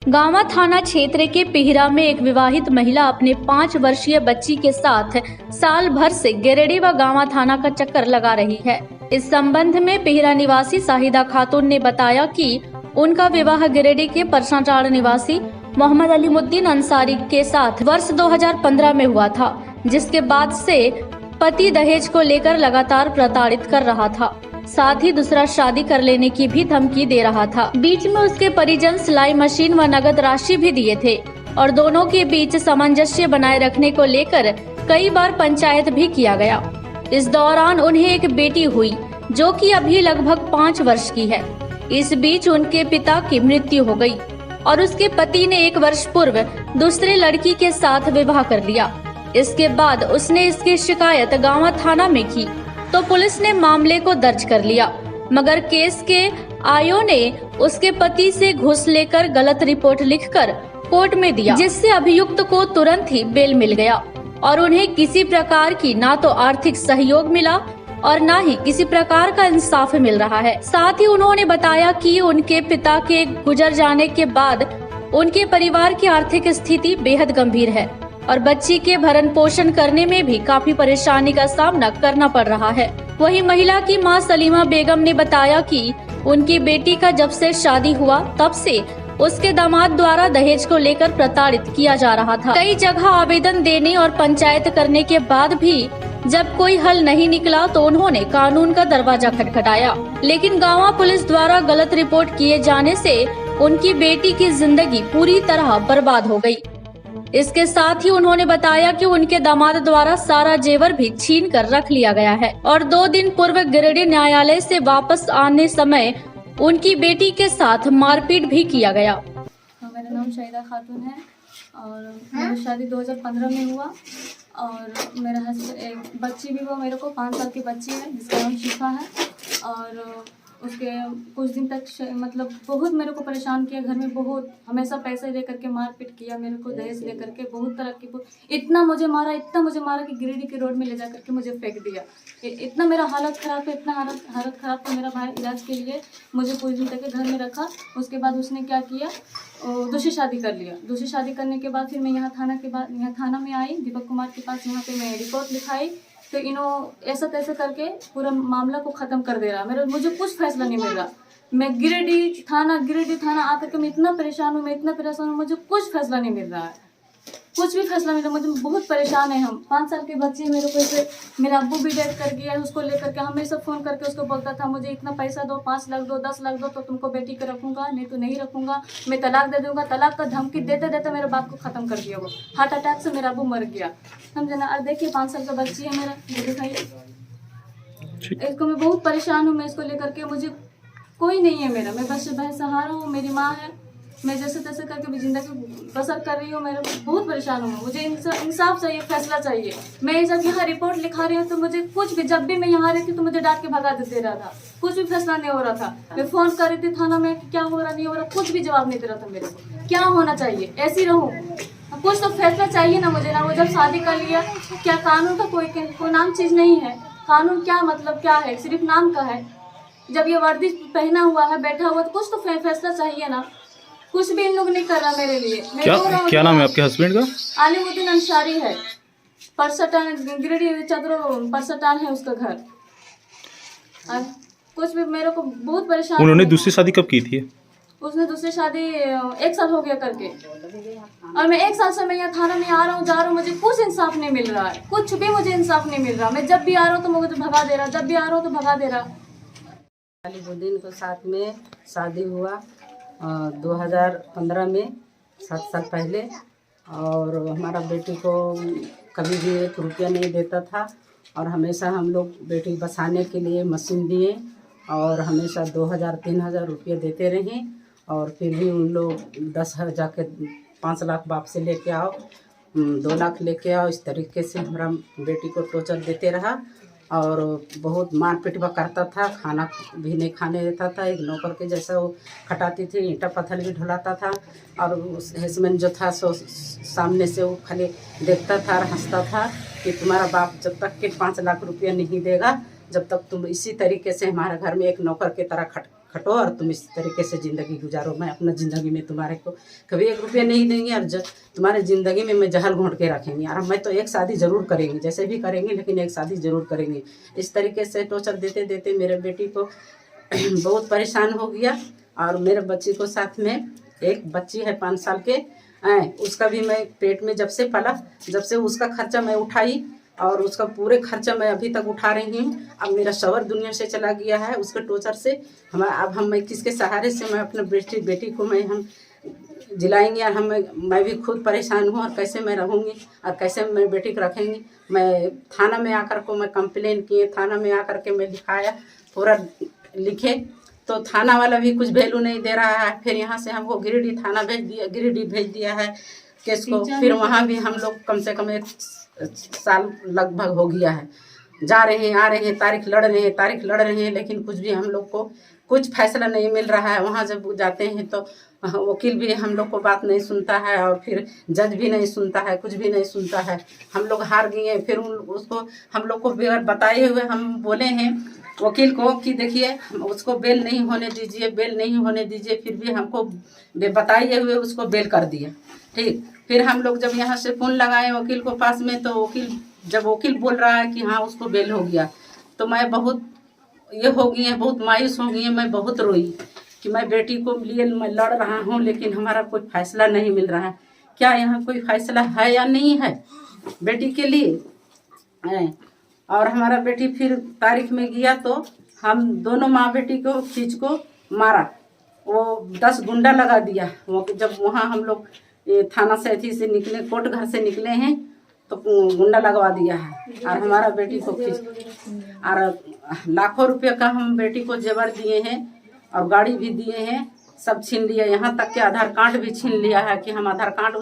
गांवा थाना क्षेत्र के पिहरा में एक विवाहित महिला अपने 5 वर्षीय बच्ची के साथ साल भर से गिरिडीह व गांवा थाना का चक्कर लगा रही है। इस संबंध में पिहरा निवासी शाहिदा खातून ने बताया कि उनका विवाह गिरिडीह के परसाटाड़ निवासी मोहम्मद अलीमुद्दीन अंसारी के साथ वर्ष 2015 में हुआ था, जिसके बाद से पति दहेज को लेकर लगातार प्रताड़ित कर रहा था, साथ ही दूसरा शादी कर लेने की भी धमकी दे रहा था। बीच में उसके परिजन सिलाई मशीन व नगद राशि भी दिए थे और दोनों के बीच सामंजस्य बनाए रखने को लेकर कई बार पंचायत भी किया गया। इस दौरान उन्हें एक बेटी हुई जो कि अभी लगभग 5 वर्ष की है। इस बीच उनके पिता की मृत्यु हो गई और उसके पति ने 1 वर्ष पूर्व दूसरे लड़की के साथ विवाह कर लिया। इसके बाद उसने इसकी शिकायत गांवा थाना में की तो पुलिस ने मामले को दर्ज कर लिया, मगर केस के आईओ ने उसके पति से घूस लेकर गलत रिपोर्ट लिखकर कोर्ट में दिया, जिससे अभियुक्त को तुरंत ही बेल मिल गया और उन्हें किसी प्रकार की ना तो आर्थिक सहयोग मिला और ना ही किसी प्रकार का इंसाफ मिल रहा है। साथ ही उन्होंने बताया कि उनके पिता के गुजर जाने के बाद उनके परिवार की आर्थिक स्थिति बेहद गंभीर है और बच्ची के भरण पोषण करने में भी काफी परेशानी का सामना करना पड़ रहा है। वहीं महिला की मां सलीमा बेगम ने बताया कि उनकी बेटी का जब से शादी हुआ तब से उसके दामाद द्वारा दहेज को लेकर प्रताड़ित किया जा रहा था। कई जगह आवेदन देने और पंचायत करने के बाद भी जब कोई हल नहीं निकला तो उन्होंने कानून का दरवाजा खटखटाया, लेकिन गांवा पुलिस द्वारा गलत रिपोर्ट किए जाने से उनकी बेटी की जिंदगी पूरी तरह बर्बाद हो गई। इसके साथ ही उन्होंने बताया कि उनके दामाद द्वारा सारा जेवर भी छीन कर रख लिया गया है और 2 दिन पूर्व गिरिडीह न्यायालय से वापस आने समय उनकी बेटी के साथ मारपीट भी किया गया। मेरा नाम शाहिदा खातून है और मेरी शादी 2015 में हुआ और मेरा एक बच्ची भी हुआ। मेरे को 5 साल की बच्ची है जिसका नाम शिफा है और उसके कुछ दिन तक मतलब बहुत मेरे को परेशान किया। घर में बहुत हमेशा पैसे दे करके मारपीट किया, मेरे को दहेज ले करके बहुत तरह की इतना मुझे मारा कि गिरिडीह के रोड में ले जा करके मुझे फेंक दिया। इतना मेरा हालत ख़राब है, इतना हालत ख़राब था। मेरा भाई इलाज के लिए मुझे कुछ दिन तक घर में रखा। उसके बाद उसने क्या किया, दूसरी शादी कर लिया। दूसरी शादी करने के बाद फिर मैं यहाँ थाना में आई, दीपक कुमार के पास। यहाँ पे मैं रिपोर्ट लिखाई तो ऐसा तैसा करके पूरा मामला को ख़त्म कर दे रहा। मुझे कुछ फैसला नहीं मिल रहा। मैं गिरिडीह थाना आकर के मैं इतना परेशान हूँ, मुझे कुछ फैसला नहीं मिल रहा है। कुछ भी फैसला मिला, मुझे बहुत परेशान है। हम 5 साल के बच्चे, मेरे को ऐसे मेरा अब्बू भी डेथ कर गया है। उसको लेकर के हमेशा फ़ोन करके उसको बोलता था मुझे इतना पैसा दो, 5 लाख दो, 10 लाख दो तो तुमको बेटी को रखूँगा, नहीं तो नहीं रखूँगा, मैं तलाक दे दूँगा। तलाक का धमकी देते देते मेरे बाप को ख़त्म कर दिया। वो हार्ट अटैक से मेरा अब्बू मर गया, समझे ना। और देखिए 5 साल का बच्ची है मेरा, दिखाइए इसको। मैं बहुत परेशान हूँ, मैं इसको लेकर के, मुझे कोई नहीं है मेरा। मैं बस सहारा हूँ, मेरी माँ है। मैं जैसे तैसे करके भी ज़िंदगी बसर कर रही हूँ। मैं बहुत परेशान हूँ। मुझे इंसाफ चाहिए, फैसला चाहिए। मैं जब यहाँ रिपोर्ट लिखा रही हूँ तो मुझे कुछ भी, जब भी मैं यहाँ रहती तो मुझे डांट के भगा दे रहा था। कुछ भी फैसला नहीं हो रहा था। मैं फ़ोन कर रही थी थाना में कि क्या हो रहा, नहीं हो रहा, कुछ भी जवाब नहीं दे रहा था मेरे को। क्या होना चाहिए, ऐसी रहूँ? कुछ तो फैसला चाहिए ना मुझे ना। वो जब शादी कर लिया, क्या कानून का कोई नाम चीज़ नहीं है? कानून क्या मतलब क्या है, सिर्फ नाम का है। जब ये वर्दी पहना हुआ है, बैठा हुआ, तो कुछ तो फैसला चाहिए ना। कुछ भी इन लोग नहीं कर रहा मेरे लिए। क्या नाम है आपके हस्बैंड का? अलीमुद्दीन अंसारी है, परसटान, गिरिडीह चतरो परसटान है उसका घर। कुछ भी मेरे को बहुत परेशान। उन्होंने दूसरी शादी कब की थी? उसने दूसरी शादी 1 साल हो गया करके, और मैं 1 साल से मैं यहाँ थाना में आ रहा हूँ, जा रहा हूँ, मुझे कुछ इंसाफ नहीं मिल रहा है। कुछ भी मुझे इंसाफ नहीं मिल रहा। मैं जब भी आ रहा हूँ तो मुझे भगा दे रहा, जब भी आ रहा हूँ तो भगा दे रहा। अलीमुद्दीन के साथ में शादी हुआ 2015 में, 7 साल पहले। और हमारा बेटी को कभी भी 1 रुपया नहीं देता था और हमेशा हम लोग बेटी बसाने के लिए मशीन दिए और हमेशा 2000-3000 रुपये देते रहे। और फिर भी उन लोग 10 जाके 5 लाख बाप से लेके आओ, 2 लाख लेके आओ, इस तरीके से हमारा बेटी को टॉर्चर देते रहा और बहुत मारपीट भी करता था। खाना भी नहीं खाने देता था। एक नौकर के जैसा वो खटाती थी, ईंटा पत्थर भी ढुलाता था। और उस हस्बैंड जो था सो सामने से वो खाली देखता था और हंसता था कि तुम्हारा बाप जब तक के 5 लाख रुपया नहीं देगा, जब तक तुम इसी तरीके से हमारे घर में एक नौकर की तरह खटो और तुम इस तरीके से ज़िंदगी गुजारो। मैं अपना ज़िंदगी में तुम्हारे को कभी 1 रुपया नहीं देंगे और तुम्हारे ज़िंदगी में मैं जहर घोंट के रखेंगे और मैं तो एक शादी ज़रूर करेंगे, जैसे भी करेंगे लेकिन एक शादी ज़रूर करेंगे। इस तरीके से टॉर्चर देते देते मेरे बेटी को बहुत परेशान हो गया। और मेरे बच्ची को साथ में एक बच्ची है 5 साल के, उसका भी मैं पेट में जब से पला, जब से उसका खर्चा मैं उठाई और उसका पूरे खर्चा मैं अभी तक उठा रही हूँ। अब मेरा शौहर दुनिया से चला गया है उसके टॉर्चर से। मैं किसके सहारे से मैं अपने बेटी को हम जिलाएंगे और मैं भी खुद परेशान हूँ और कैसे मैं रहूँगी और कैसे मैं बेटी को रखेंगी। मैं थाना में आकर को मैं कंप्लेन किए, थाना में आकर के मैं लिखाया, पूरा लिखे तो थाना वाला भी कुछ वैल्यू नहीं दे रहा है। फिर यहाँ से हमको गिरिडीह थाना गिरिडीह भेज दिया है केस को। फिर वहाँ भी हम लोग कम से कम 1 साल लगभग हो गया है, जा रहे हैं आ रहे हैं, तारीख लड़ रहे हैं लेकिन कुछ भी हम लोग को कुछ फैसला नहीं मिल रहा है। वहाँ जब जाते हैं तो वकील भी हम लोग को बात नहीं सुनता है और फिर जज भी नहीं सुनता है, कुछ भी नहीं सुनता है। हम लोग हार गए हैं। फिर उसको हम लोग को बगैर बताए हुए हम बोले हैं वकील को कि देखिए उसको बेल नहीं होने दीजिए, फिर भी हमको बताए हुए उसको बेल कर दिया। ठीक, फिर हम लोग जब यहाँ से फ़ोन लगाए वकील को पास में तो वकील बोल रहा है कि हाँ उसको बेल हो गया, तो मैं बहुत ये हो गई है, बहुत मायूस हो गई है। मैं बहुत रोई कि मैं बेटी को लिए मैं लड़ रहा हूँ लेकिन हमारा कोई फैसला नहीं मिल रहा है। क्या यहाँ कोई फैसला है या नहीं है बेटी के लिए? और हमारा बेटी फिर तारीख में गया तो हम दोनों माँ बेटी को खींच को मारा, वो 10 गुंडा लगा दिया। वो जब वहाँ हम लोग थाना से अथी से निकले, कोर्ट घर से निकले हैं तो गुंडा लगवा दिया है और हमारा बेटी को खींच और लाखों रुपये का हम बेटी को जेवर दिए हैं और गाड़ी भी दिए हैं, सब छीन लिया। यहाँ तक कि आधार कार्ड भी छीन लिया है कि हम आधार कार्ड